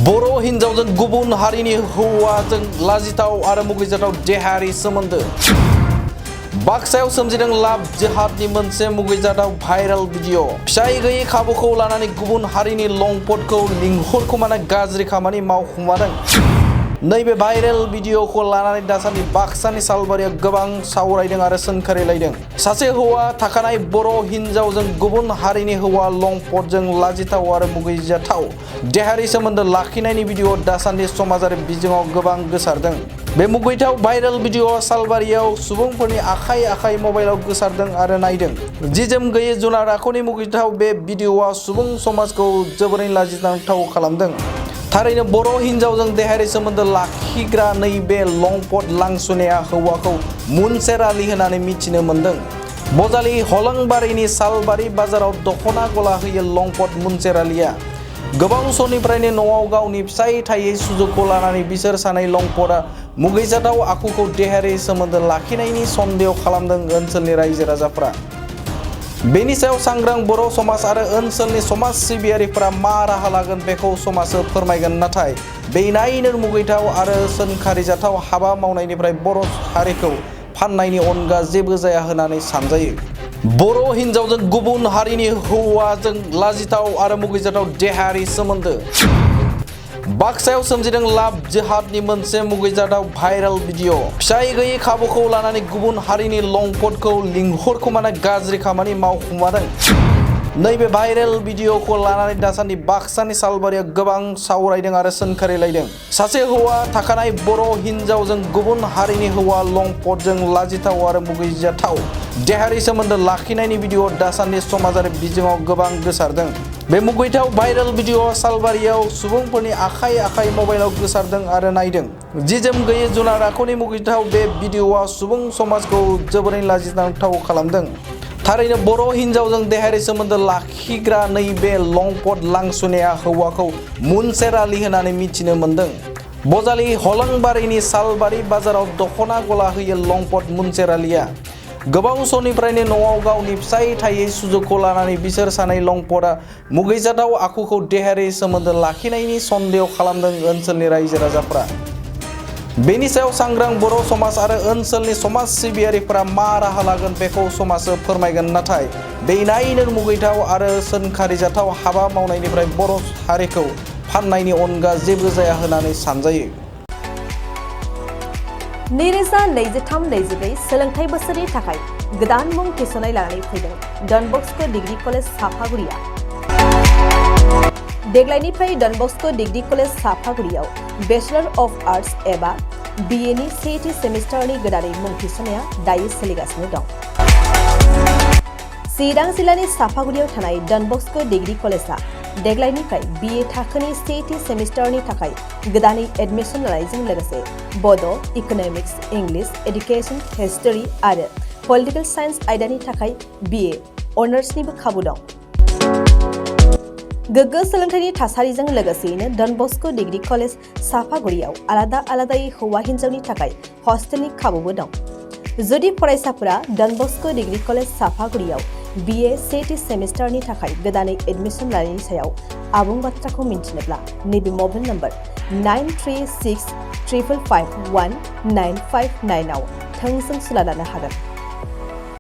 बर' हिन्जावजों गुबुन हारिनि हौवाजों लाजिथाव आरो मुगैजाथाव देहायारि सोमोन्दो। बाक्सायाव सोमजिदों लाभ जिहादनि मोनसे मुगैजाथाव भाइरेल भिडिअ'। फिसाय गैयै खाबुखौ लानानै गुबुन हारिनि लंपटखौ लिंहरखुमाना गाज्रि खामानि मावखुमादों। नैबे भाइरेल भिडिअ'खौ लानानै दासान्दि बाक्सानि सालबारियाव गोबां सावरायदों आरो सोंखारिलायदों। सासे हौवा थाखानाय बर' हिन्जावजों गुबुन हारिनि हौवा लंपटजों लाजिथाव आरो मुगैजाथाव देहायारि सोमोन्दो लाखिनायनि भिडिअ' दासान्दि समाजारि बिजोङाव गोबां गोसारदों। बे मुगैथाव भाइरेल भिडिअ'आ सालबारियाव सुबुंफोरनि आखाइ मबाइलाव गोसारदों आरो नायदों। जि जोम गैयै जुनार आखुनि मुगैथाव बे भिडिअ'आ सुबुं समाजखौ जोबोरैनो लाजिनांथाव खालामदों। थारैनो बर' हिन्जावजों देहायारि सोमोन्दो लाखिग्रा नैबे लंपट लांसुनाया हौवाखौ मुनसेर आलि होननानै मिथिनो मोन्दों। बजालि हलंबारिनि सालबारि बाजाराव दख'ना गला होयो लंपट मुनसेर आलिया। गोबाव समनिफ्रायनो न'आव गावनि फिसाय थायै सुजुगखौ लानानै बिसोर सानै लंपटआ मुगैजाथाव आखुखौ देहायारि सोमोन्दो लाखिनायनि सन्देह खालामदों ओनसोलनि रायजो राजाफ्रा। बेनि सायाव सांग्रां बर' समाज आरो ओनसोलनि समाज सिबियारिफोरा मा राहा लागोन बेखौ समाजो फोरमायगोन। नाथाय बे नायनो मुगैथाव आरो सोंखारिजाथाव हाबा मावनायनिफ्राय बर' हारिखौ फाननायनि अनगा जेबो जाया होननानै सानजायो। बर' हिन्जावजों गुबुन हारिनि हौवाजों लाजिथाव आरो मुगैजाथाव देहायारि सोमोन्दो। बाक्सायाव सोमजिदों लाभ जिहादनि मोनसे मुगैजाथाव भाइरेल भिडिअ'। फिसाय गैयै खाबुखौ लानानै गुबुन हारिनि लंपटखौ लिंहरखुमाना गाज्रि खामानि मावखुमादों। नैबे भाइरेल भिडिअ'खौ लानानै दासान्दि बाक्सानि सालबारियाव गोबां सावरायदों आरो सोंखारिलायदों। सासे हौवा थाखानाय बर' हिन्जावजों गुबुन हारिनि हौवा लंपटजों लाजिथाव आरो मुगैजाथाव देहायारि सोमोन्दो लाखिनायनि भिडिअ' दासान्दि समाजारि बिजोङाव गोबां गोसारदों। बे मुगैथाव भाइरेल भिडिअ'आ सालबारियाव सुबुंफोरनि आखाइ मबाइलाव गोसारदों आरो नायदों। जि जोम गैयै जुनार आखुनि मुगैथाव बे भिडिअ'आ सुबुं समाजखौ जोबोरैनो लाजिनांथाव खालामदों। थारैनो बर' हिन्जावजों देहायारि सोमोन्दो लाखिग्रा नैबे लंपट लांसुनाया हौवाखौ मुनसेर आलि होननानै मिथिनो मोन्दों। बजालि हलंबारिनि सालबारि बाजाराव दख'ना गला होयो लंपट मुनसेर आलिया। गोबाव समनिफ्रायनो न'आव गावनि फिसाय थायै सुजुगखौ लानानै बिसोर सानै लंपटआ मुगैजाथाव आखुखौ देहायारि सोमोन्दो लाखिनायनि सन्देह खालामदों ओनसोलनि रायजो राजाफ्रा। बेनि सायाव सांग्रां बर' समाज आरो ओनसोलनि समाज सिबियारिफोरा मा राहा लागोन बेखौ समाजो फोरमायगोन। नाथाय बे नायनो मुगैथाव आरो सोंखारिजाथाव हाबा मावनायनिफ्राय बर' हारिखौ फाननायनि अनगा जेबो जाया होननानै सानजायो। 2023-24 सोलोंथाइ बोसोरनि थाखाय गोदान मुं थिसननाय लानानै फैदों डन बस्क' डिग्री कलेज साफागुरिया। देग्लायनिफ्राय डन बस्क' डिग्री कलेज साफागुरियाव बेचलर अफ आर्ट्स एबा BA नि सेथि सेमिस्टारनि गोदानै मुं थिसननाया दायो सोलिगासिनो दं। चिरां जिल्लानि साफागुरियाव थानाय डन बस्क' डिग्री कलेजआ देग्लायनिफ्राय BA थाखोनि सेथि सेमिस्टारनि थाखाय गोदानै एडमिसन लानायजों लोगोसे बड', इक'नमिक्स, इंलिश, एडुकेशन, हिस्टरी आरो पलिटिकल साइन्स आयदानि थाखाय BA अनार्सनिबो खाबु दं। गोग्गो सोलोंथाइनि थासारिजों लोगोसेयैनो डन बस्क' डिग्री कलेज साफागुरियाव आलादायै हौवा हिन्जावनि थाखाय हस्टेलनि खाबुबो दं। जुदि फरायसाफोरा डन बस्क' डिग्री कलेज साफागुरियाव BA सेथि सेमिस्टारनि थाखाय गोदानै एडमिसन लानायनि सायाव आबुं बाथ्राखौ मिन्थिनोब्ला नैबे मबाइल नम्बर 9365519559 आव थोंजों सुला लानो हागोन।